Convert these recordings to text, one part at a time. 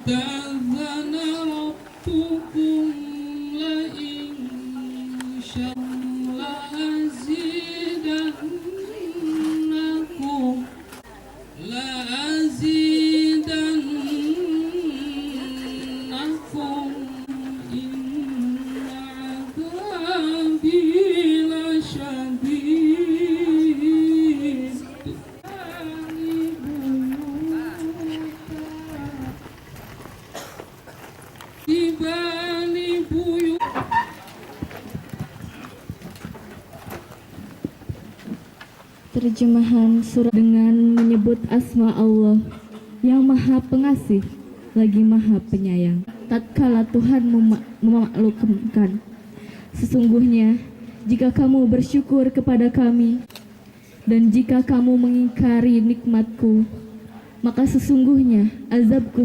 تأذن ربكم لئن شاء لأزيدنكم إن عذابي لشديد Tibani buyut Terjemahan surat dengan menyebut asma Allah yang maha pengasih lagi maha penyayang. Tatkala Tuhan memaklumkan, sesungguhnya jika kamu bersyukur kepada kami dan jika kamu mengingkari nikmatku, maka sesungguhnya azabku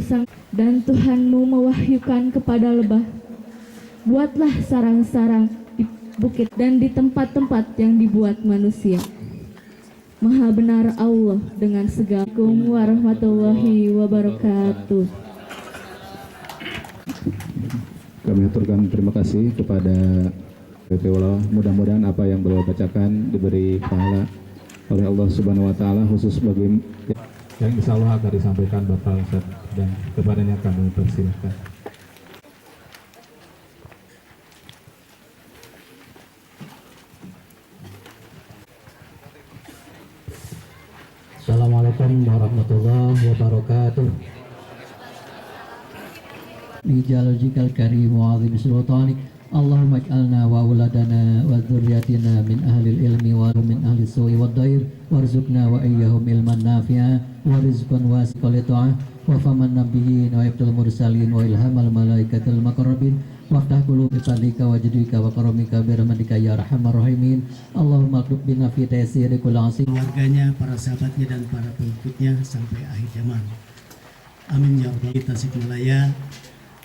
dan Tuhanmu mewahyukan kepada lebah, buatlah sarang-sarang di bukit dan di tempat-tempat yang dibuat manusia. Maha benar Allah dengan segala. Assalamualaikum warahmatullahi wabarakatuh. Kami aturkan terima kasih kepada Wala. Mudah-mudahan apa yang beliau bacakan diberi pahala oleh Allah Subhanahu wa taala, khusus bagi yang insya Allah akan disampaikan Bapak Ustaz, dan kepadanya kami persilahkan. Assalamualaikum warahmatullahi wabarakatuh. Bijalajikal karim wa azim sultanik, Allahumma ij'alna wa auladana wa dzurriyyatina min ahlil ilmi wa min ahli su'i wad dair, warzuqna wa iyyahum ilman nafi'a wa rizqan wasi'an li ta'ah wa faman nabiyyin wa ibtul mursalin wa ilhamal malaikatil muqarrabin waftah qulub fadlika wa jadika wa karamika bi rahmatika ya arhamar rahimin. Allahumma qub bina fi taysiri kulli asir, keluarganya, para sahabatnya dan para pengikutnya sampai akhir zaman. Amin ya rabbal alamin. Tasikmalaya,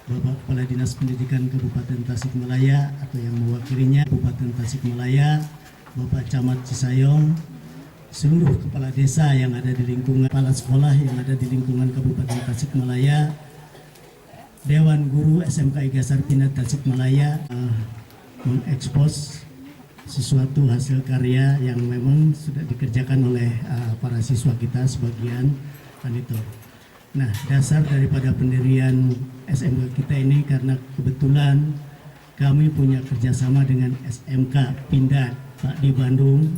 Bapak Kepala Dinas Pendidikan Kabupaten Tasikmalaya atau yang mewakilinya Kabupaten Tasikmalaya, Bapak Camat Cisayong, seluruh kepala desa yang ada di lingkungan, kepala sekolah yang ada di lingkungan Kabupaten Tasikmalaya, Dewan Guru SMK Iga Sarpinat Tasikmalaya mengekspos sesuatu hasil karya yang memang sudah dikerjakan oleh para siswa kita sebagian kan itu. Nah, dasar daripada pendirian SMK kita ini karena kebetulan kami punya kerjasama dengan SMK Pindad Pak di Bandung.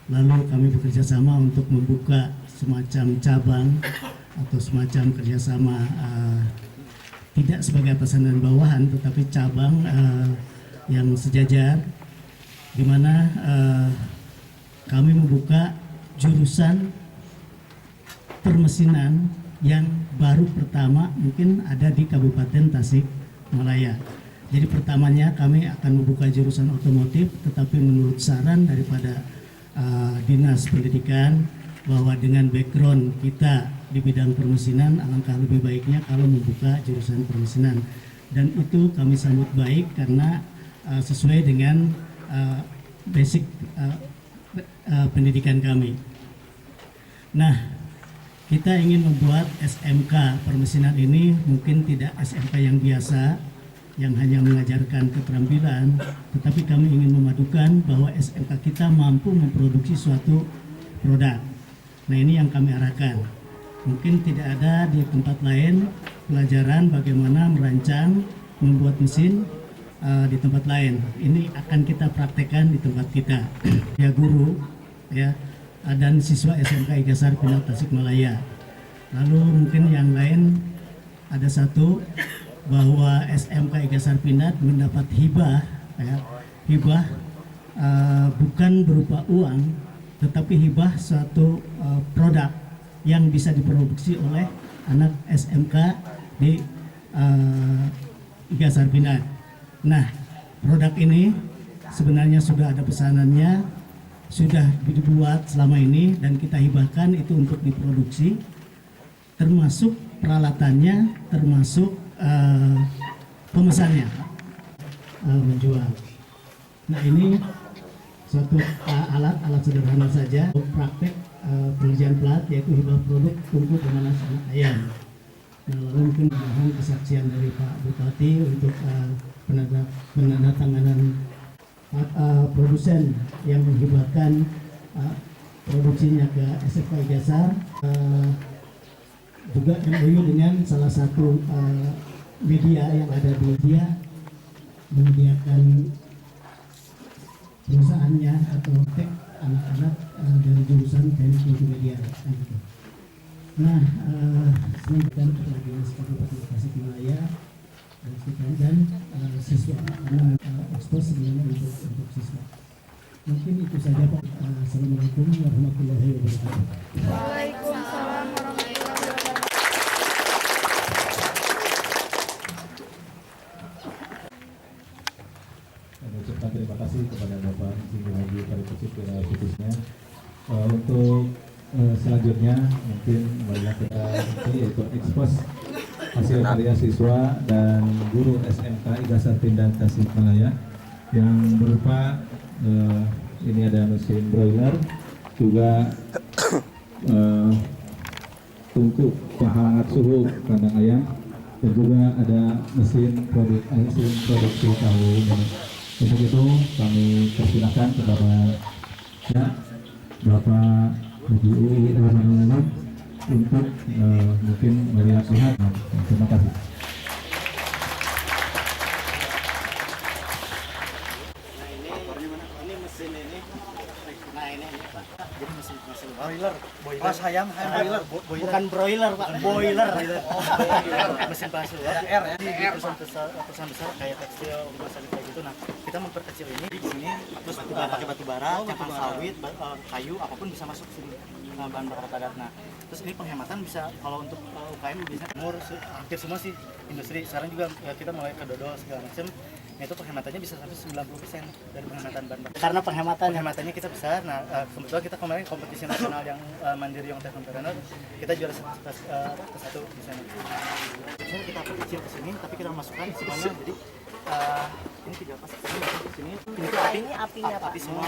Lalu kami bekerja sama untuk membuka semacam cabang atau semacam kerjasama tidak sebagai atasan dan bawahan, tetapi cabang yang sejajar, di mana kami membuka jurusan permesinan yang baru pertama mungkin ada di Kabupaten Tasikmalaya. Jadi pertamanya kami akan membuka jurusan otomotif, tetapi menurut saran daripada Dinas Pendidikan bahwa dengan background kita di bidang permesinan, alangkah lebih baiknya kalau membuka jurusan permesinan. Dan itu kami sambut baik karena sesuai dengan basic pendidikan kami. Nah, kita ingin membuat SMK permesinan ini mungkin tidak SMK yang biasa, yang hanya mengajarkan keterampilan, tetapi kami ingin memadukan bahwa SMK kita mampu memproduksi suatu produk. Nah, ini yang kami arahkan. Mungkin tidak ada di tempat lain pelajaran bagaimana merancang, membuat mesin di tempat lain. Ini akan kita praktekkan di tempat kita. Ya guru, ya, dan siswa SMK Iga Sarpinat Tasikmalaya. Lalu mungkin yang lain ada satu bahwa SMK Iga Sarpinat mendapat hibah, ya, hibah bukan berupa uang, tetapi hibah suatu produk yang bisa diproduksi oleh anak SMK di Iga Sarpinat. Nah, produk ini sebenarnya sudah ada pesanannya, sudah dibuat selama ini dan kita hibahkan itu untuk diproduksi, termasuk peralatannya, termasuk pemesannya, menjual. Nah, ini suatu alat sederhana saja untuk praktek pengerjaan plat, yaitu hibah produk tungku pemanas anak ayam. Nah, lalu mungkin mohon kesaksian dari Pak Bupati untuk penandatanganan produsen yang menghibahkan produksinya ke SFK Ijazah, juga MOU dengan salah satu media yang ada di dia menyediakan perusahaannya atau tek anak-anak dari jurusan teknik multimedia. Nah, selanjutnya kepada Dinas Kabupaten Tasikmalaya dan siswa karena ekspos sebenarnya untuk siswa. Mungkin itu saja Pak. Assalamualaikum warahmatullahi wabarakatuh. Waalaikumsalam warahmatullahi wabarakatuh. Kami ucapkan terima kasih kepada Bapak Insinyur Haji Farid Rashid khususnya. Untuk selanjutnya mungkin marilah kita yaitu ekspos hasil karya siswa dan guru SMK Ijazah Pindad Tasikmalaya yang berupa ini ada mesin broiler, juga tungku penghangat suhu kandang ayam, dan juga ada mesin produksi tahu. Untuk itu kami persilahkan kepada Bapak Haji Ui Rahmanullah untuk mungkin melihat-lihat. Terima kasih. Ini mesin ini. Nah ini Pak. Jadi mesin Broiler. Pas ayam broiler. bukan broiler Pak, boiler. Mesin penghasil R ya. Di perusahaan besar kayak tekstil, rumah sakit kayak gitu. Nah, kita memperkecil ini di sini terus pakai batu bara, cangkang sawit, kayu, apapun bisa masuk ke sini. Bahan bakar padat. Nah, terus ini penghematan bisa kalau untuk UKM biasanya umur hampir semua sih industri. Sekarang juga kita mulai ke dodol segala macam. Nah, itu penghematannya bisa sampai 90% dari penghematan bahan bakar. Karena Penghematannya kita besar. Nah, kebetulan kita kemarin kompetisi nasional yang Mandiri Young Tech Entrepreneur, kita juara ke satu di sana. Jadi kita kecil ke sini, tapi kita masukkan semuanya. Jadi ini tiga pas ke sini. Ini tuh Apinya Pak. api semua.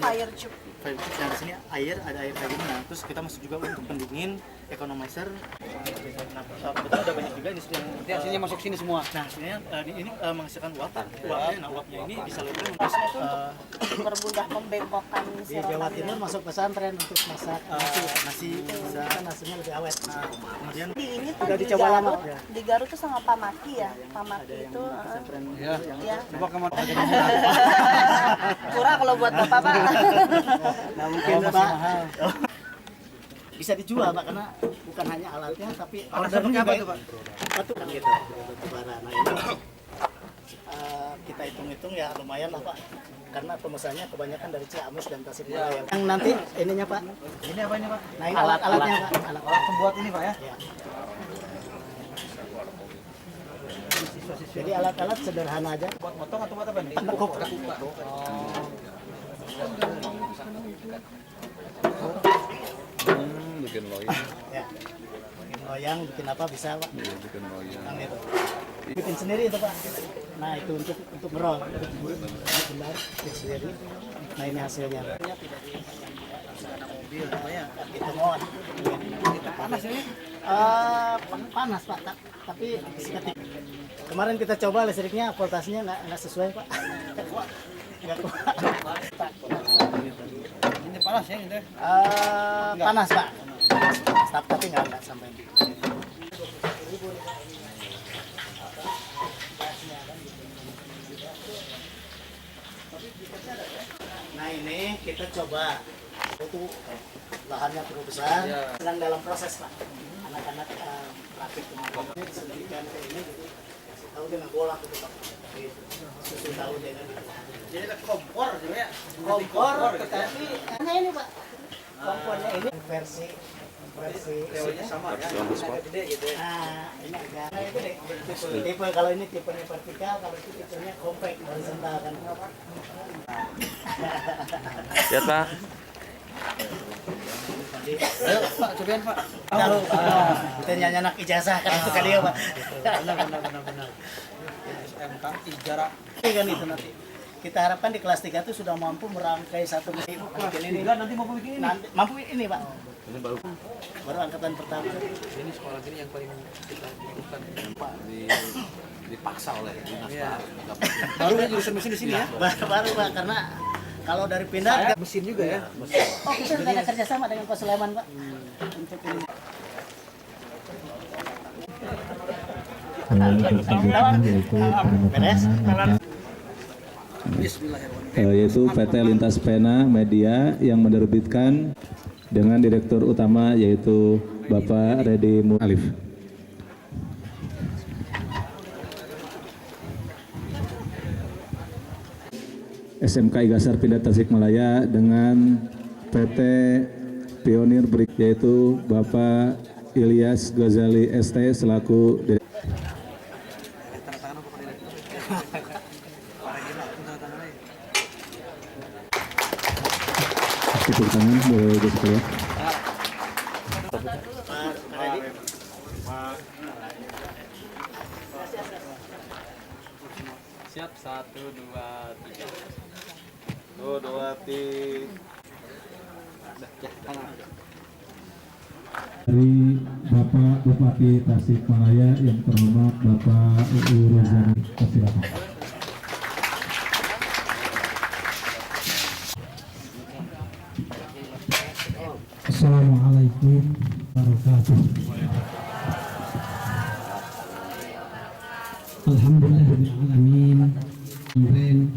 Fire tube. Nah, di sini air, ada air kayak gini. Nah, terus kita masuk juga untuk pendingin, economizer. Nah, kebetulan ada banyak juga industri yang Hasilnya masuk sini semua. nah, sebenarnya ini menghasilkan uap. Nah, uapnya ini disalurkan untuk Bermudah membengkokkan di Jawa Timur masuk pesantren untuk masak nasi bisa. kan nasinya lebih awet. Nah, kemudian Di ini tuh Udah di dicoba lama, Garut, ya? di Garut tuh sama Pamaki ya. Pamaki itu Ya. ya. Coba kemana? Kurang kalau buat Bapak Pak. Nah mungkin Pak bisa dijual Pak karena bukan hanya alatnya tapi ordernya apa juga tuh, Pak? batu kan gitu batu bara. Nah ini kita hitung-hitung ya lumayan lah Pak karena pemesannya kebanyakan dari Ciamis dan Tasikmalaya. Yang nanti ininya Pak, Ini apa ini, Pak? nah ini alat-alatnya Pak, Alat pembuat ini, Pak ya. Ya. Jadi alat-alat sederhana aja. Buat motong atau buat apa nih? Nekuk. Bikin loyang. Ya. Bikin loyang, bikin apa bisa Pak? Iya, bikin loyang. Nah, itu. Bikin sendiri itu Pak. Nah itu untuk merol, benar bikin sendiri. Nah ini hasilnya. mobil namanya. Itu mohon. Panas ini? Panas Pak, tapi seketika. Kemarin kita coba listriknya, voltasenya nggak sesuai Pak. Nggak kuat. Ini panas ya ini. Panas Pak. Tapi nggak sampai. Nah ini kita coba itu lahannya cukup besar, sedang dalam proses Pak. Anak-anak praktik kemampuan disembunyikan ke ini, jadi kasih tahu dengan bola gitu Pak. Susu tahu dengan itu. Jadi ada kompor juga ya. Kompor, tetapi hanya ini Pak. Kompornya ini versi Teorinya sama ya. Agak gede gitu ya. Nah, ini agak gede. Tipe kalau ini tipenya vertikal, kalau itu tipenya compact horizontal kan. Lihat Pak. Ayo Pak, cobain Pak. Tahu, kita nyanyi anak ijazah kan itu kali ya Pak. Benar. SMK Ijazah. Ini kan itu nanti. Kita harapkan di kelas 3 itu sudah mampu merangkai satu mesin. Ini Nanti mau bikin ini. nanti mampu ini Pak. Baru angkatan pertama. Ini sekolah gini yang paling kita butuhkan Pak dipaksa oleh dinas Pak. Baru jurusan mesin di sini ya? Baru Pak, karena kalau dari pindah Mesin juga ya? oh kita sudah ada kerjasama dengan Pak Sulaiman Pak untuk ini. Yaitu PT Lintas Pena Media yang menerbitkan dengan direktur utama yaitu Bapak Redi Alif. SMK Igasar Pindad Tasikmalaya dengan PT Pionir Brick yaitu Bapak Ilyas Ghazali ST selaku direktur. Tepuk tangan boleh sekalian. Siap, 1, 2, 3. 1, 2, 3. Dari Bapak Bupati Tasikmalaya yang terhormat Bapak UU Rozani, silakan. Assalamualaikum warahmatullahi wabarakatuh. Alhamdulillahirrahmanirrahim.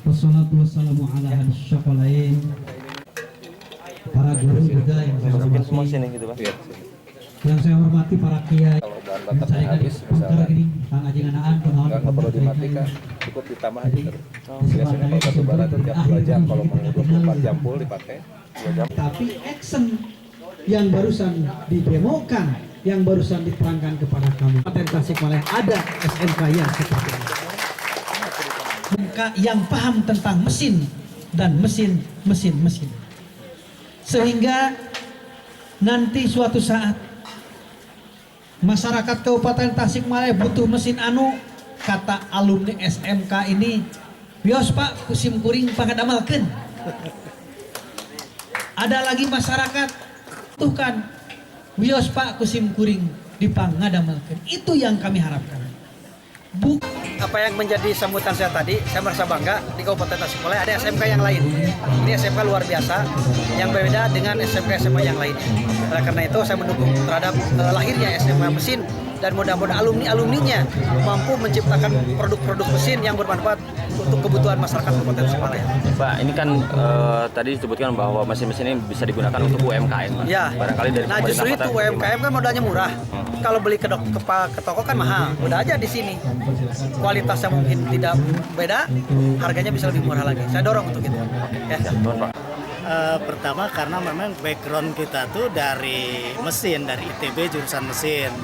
Wassalatu wassalamu ala hadis syafalain. Para guru juga yang saya hormati, yang saya hormati para kiai, yang saya kali gini, Kang Ajeng Anaan, dimatikan cukup ditambah aja terus. Biasanya kalau batu bara tiap 2 jam, kalau mau 24 jam full dipakai 2 jam. tapi action yang barusan didemokan, yang barusan diterangkan kepada kami, Kabupaten Tasikmalaya ada SMK yang seperti ini. SMK yang paham tentang mesin dan mesin. Sehingga nanti suatu saat masyarakat Kabupaten Tasikmalaya butuh mesin anu, kata alumni SMK ini, bios Pak kusim kuring pangadamalkeun. Ada lagi masyarakat butuhkan bios Pak kusim kuring dipangadamalkeun. Itu yang kami harapkan. Apa yang menjadi sambutan saya tadi, saya merasa bangga di Kabupaten Tasikmalaya ada SMK yang lain. Ini SMK luar biasa, yang berbeda dengan SMK-SMK yang lainnya. Oleh karena itu saya mendukung terhadap lahirnya SMK mesin dan mudah-mudahan alumni-alumninya mampu menciptakan produk-produk mesin yang bermanfaat untuk kebutuhan masyarakat Kabupaten Tasikmalaya. Pak, ini kan tadi disebutkan bahwa mesin-mesin ini bisa digunakan untuk UMKM, Pak. Ya. Barangkali dari Nah justru itu UMKM kan modalnya murah. Kalau beli ke toko kan mahal. Udah aja di sini. Kualitasnya mungkin tidak beda, harganya bisa lebih murah lagi. Saya dorong untuk itu. Ya. Pertama karena memang background kita tuh dari mesin, dari ITB jurusan mesin.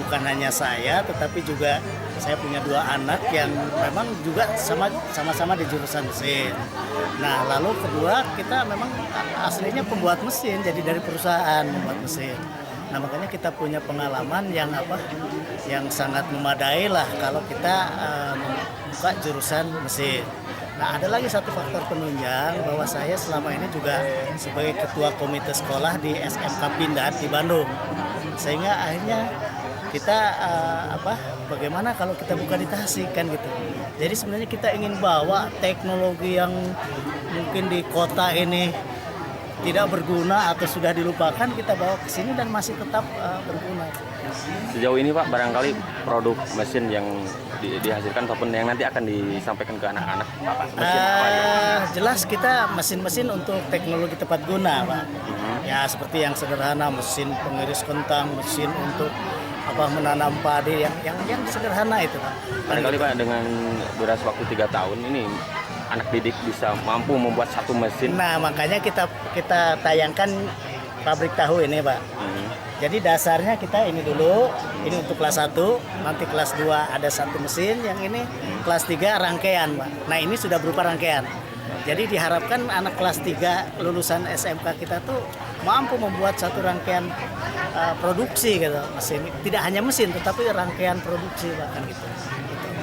Bukan hanya saya, tetapi juga saya punya 2 anak yang memang juga sama-sama di jurusan mesin. Nah, lalu kedua kita memang aslinya pembuat mesin, jadi dari perusahaan membuat mesin. Nah, makanya kita punya pengalaman yang sangat memadai lah kalau kita membuka jurusan mesin. Nah, ada lagi satu faktor penunjang bahwa saya selama ini juga sebagai ketua komite sekolah di SMK Pindad di Bandung. Sehingga akhirnya kita bagaimana kalau kita buka di Tasik kan gitu. Jadi sebenarnya kita ingin bawa teknologi yang mungkin di kota ini tidak berguna atau sudah dilupakan, kita bawa ke sini dan masih tetap berguna. Sejauh ini Pak, barangkali produk mesin yang dihasilkan ataupun yang nanti akan disampaikan ke anak-anak mesin apa ya? Jelas kita mesin-mesin untuk teknologi tepat guna Pak. Ya seperti yang sederhana, mesin pengiris kentang, mesin untuk menanam padi yang sederhana itu Pak. Barangkali Pak, dengan durasi waktu 3 tahun ini anak didik bisa mampu membuat satu mesin. Nah makanya kita tayangkan pabrik tahu ini Pak. Jadi dasarnya kita ini dulu, ini untuk kelas 1, nanti kelas 2 ada satu mesin, yang ini kelas 3 rangkaian Pak. Nah ini sudah berupa rangkaian. Jadi diharapkan anak kelas 3 lulusan SMK kita tuh mampu membuat satu rangkaian produksi gitu mesin. Tidak hanya mesin tetapi rangkaian produksi Pak kan gitu.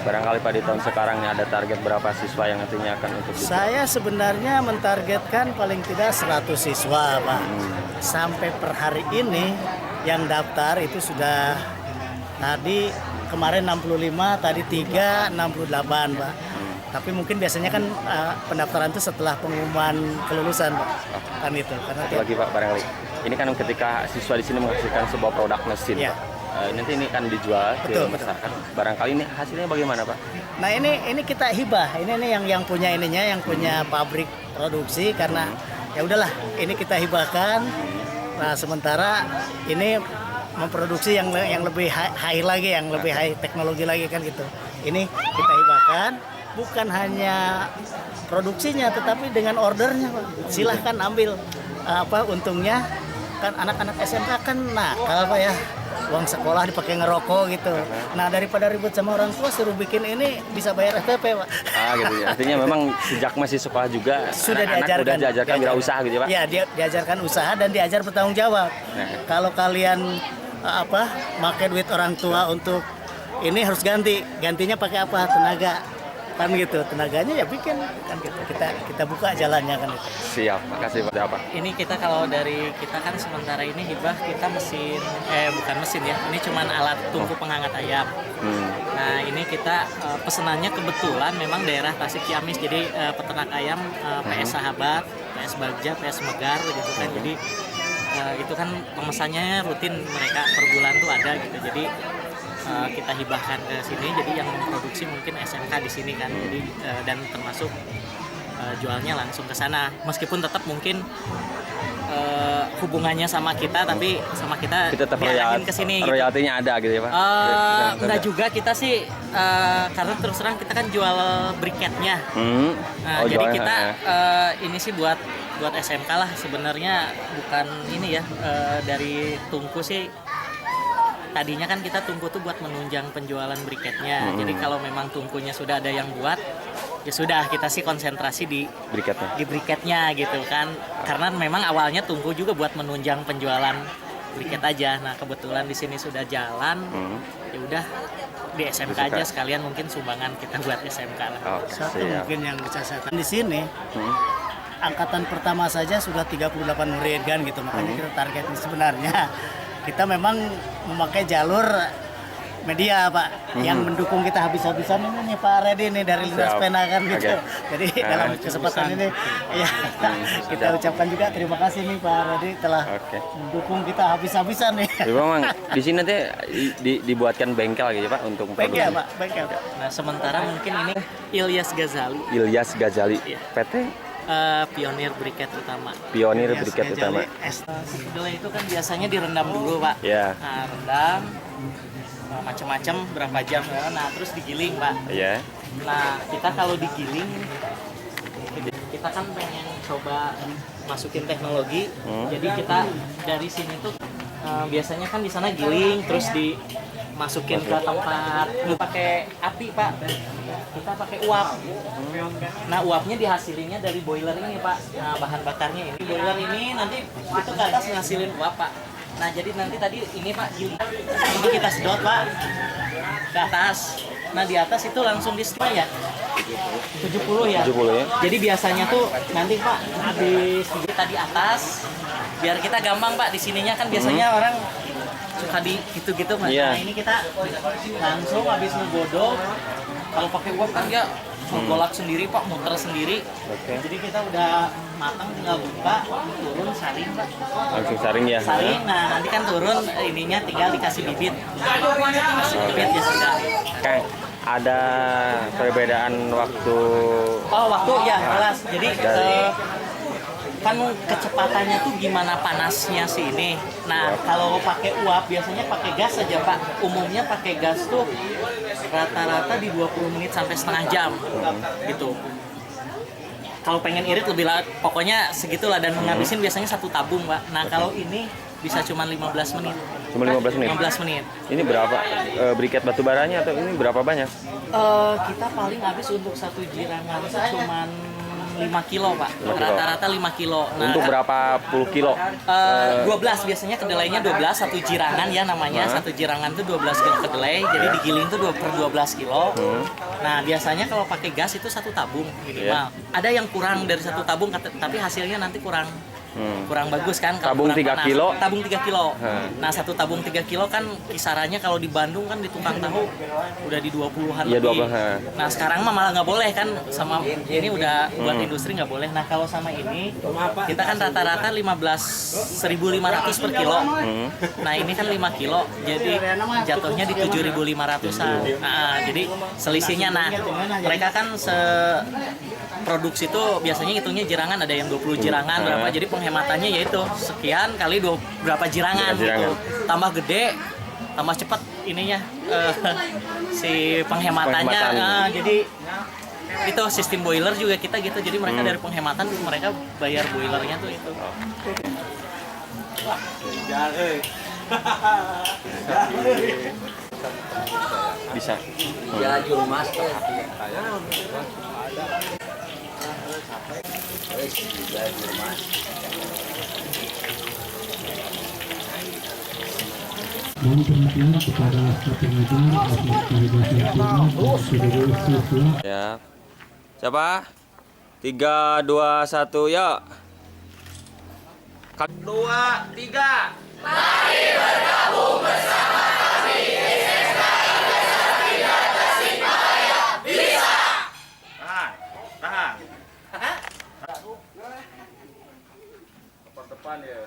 Barangkali Pak di tahun sekarang ini ada target berapa siswa yang nantinya akan untuk Saya sebenarnya mentargetkan paling tidak 100 siswa, Pak. Sampai per hari ini yang daftar itu sudah tadi kemarin 65, tadi 3, 68, Pak. Tapi mungkin biasanya kan pendaftaran itu setelah pengumuman kelulusan, Pak. Kan itu. Karena Satu lagi Pak, barangkali ini kan ketika siswa di sini menghasilkan sebuah produk mesin, Iya. Pak. Nanti ini kan dijual ke masyarakat. Barangkali ini hasilnya bagaimana, Pak? Nah ini kita hibah. Ini yang punya ininya, yang punya pabrik produksi karena ya udahlah, ini kita hibahkan. Nah sementara ini memproduksi yang lebih high lagi, yang lebih high teknologi lagi kan gitu. Ini kita hibahkan, bukan hanya produksinya, tetapi dengan ordernya, Pak. Silahkan ambil untungnya. Kan anak-anak SMK kan nakal, Pak ya. Uang sekolah dipakai ngerokok gitu. Nah daripada ribut sama orang tua, suruh bikin ini bisa bayar SPP, Pak. Gitu ya. Artinya memang sejak masih sekolah juga sudah anak-anak diajarkan wirausaha gitu ya, Pak? Ya, diajarkan usaha dan diajar bertanggung jawab. Kalau kalian pakai duit orang tua untuk ini harus gantinya pakai apa? Tenaga. Kan gitu, tenaganya ya bikin kan gitu. Kita buka jalannya kan itu. Siap, makasih Pak. Apa? Ini kita kalau dari kita kan sementara ini hibah kita mesin, bukan mesin ya, ini cuman alat tungku penghangat ayam. Nah ini kita pesenannya kebetulan memang daerah Tasik Ciamis, jadi peternak ayam PS Sahabat, PS Bagja, PS Megar gitu kan. Jadi itu kan pemesannya rutin mereka per bulan tuh ada gitu. Jadi kita hibahkan ke sini, jadi yang memproduksi mungkin SMK di sini kan, jadi dan termasuk jualnya langsung ke sana, meskipun tetap mungkin hubungannya sama kita, tapi sama kita tetap diarahin ke sini. Royaltinya ada gitu ya, Pak? Enggak juga, kita sih karena terus terang kita kan jual briketnya. Jadi kita ini sih buat SMK lah sebenarnya, bukan ini ya, dari tungku sih. Tadinya kan kita tungku tuh buat menunjang penjualan briketnya. Jadi kalau memang tungkunya sudah ada yang buat, ya sudah kita sih konsentrasi di briketnya gitu kan. Karena memang awalnya tungku juga buat menunjang penjualan briket aja. Nah kebetulan di sini sudah jalan, ya udah di SMK aja sekalian, mungkin sumbangan kita buat SMK lah. Satu mungkin yang bisa saya di sini. Angkatan pertama saja sudah 38 murid kan gitu, makanya kita targetnya sebenarnya kita memang memakai jalur media, Pak, yang mendukung kita habis-habisan ini nih Pak Redi nih dari Lintas Pena kan gitu. Jadi dalam kesempatan ini ya kita ucapkan juga terima kasih nih Pak Redi telah mendukung kita habis-habisan nih. Memang di sini nanti dibuatkan bengkel gitu Pak untuk produksi. Bengkel, Pak, bengkel. Nah sementara mungkin ini Ilyas Ghazali. Ilyas Ghazali, PT Pionir Briket Utama. Pionir Briket Utama. Kedelai itu kan biasanya direndam dulu, Pak. Iya. Nah, rendam macam-macam berapa jam ya. Nah, terus digiling, Pak. Iya. Nah, kita kalau digiling kita kan pengen coba masukin teknologi. Jadi kita dari sini tuh biasanya kan di sana giling terus dimasukin ke tempat pakai api, Pak. Kita pakai uap. Nah uapnya dihasilinya dari boiler ini, Pak. Nah bahan bakarnya ini boiler ini nanti itu ke atas ngasilin uap, Pak. Nah jadi nanti tadi ini Pak giling, ini kita sedot, Pak, ke atas. Nah di atas itu langsung di setel ya 70 ya. 70 ya. Jadi biasanya tuh nanti Pak habis tadi atas biar kita gampang, Pak. Di sininya kan biasanya orang suka di gitu-gitu, Mas. Nah ini kita langsung habis ngegodok. Kalau pakai uap kan dia golak sendiri, Pak, muter sendiri. Jadi kita udah matang tinggal buka, turun saring, Pak. Langsung saring ya. Saring, nah nanti kan turun ininya tinggal dikasih bibit. Kasih bibit ya sudah. Kang, ada perbedaan waktu? Oh, waktu ya jelas. Jadi kan kecepatannya tuh gimana panasnya sih ini. Nah, kalau pakai uap biasanya pakai gas aja, Pak. Umumnya pakai gas tuh rata-rata di 20 menit sampai setengah jam gitu. Kalau pengen irit lebih pokoknya segitulah, dan ngabisin biasanya 1 tabung, Pak. Nah, kalau ini bisa cuma 15 menit. Cuma 15 menit? 15 menit. Ini berapa briket batu baranya atau ini berapa banyak? Kita paling habis untuk 1 jirangan cuman 5 kilo Pak, rata-rata 5 kilo. Nah, Untuk berapa puluh kilo? 12 biasanya kedelainya 12, satu jirangan ya namanya. Satu jirangan tuh 12 kilo kedelai, jadi digiling tuh 12 kilo. Nah biasanya kalau pakai gas itu satu tabung minimal. Ada yang kurang dari satu tabung, tapi hasilnya nanti kurang bagus kan. Kalau Tabung kurang 3 panas. kilo? Tabung 3 kilo. Nah satu tabung 3 kilo kan kisarannya kalau di Bandung kan di tukang tahu udah di 20-an Iya, lebih. 20. Nah sekarang mah malah nggak boleh kan, sama ini udah buat industri nggak boleh. Nah kalau sama ini kita kan rata-rata 1.500 per kilo. Nah ini kan 5 kilo, jadi jatuhnya di 7.500-an. Nah jadi selisihnya, nah mereka kan produksi itu biasanya hitungnya jirangan, ada yang 20 jirangan berapa, jadi penghematannya yaitu sekian kali berapa jirangan gitu. Tambah gede tambah cepat ininya si penghematannya. Jadi itu sistem boiler juga kita gitu, jadi mereka dari penghematan mereka bayar boilernya tuh itu. Bisa. Mohon perhatian kepada staf pengajar, atlet kehadiran seluruh siswa. Ya. Siapa? 3, 2, 1, yuk. 2, 3. Mari bergabung bersama kami SMK Negeri 1 Tasikmalaya. Bisa. Tahan. Depan ya.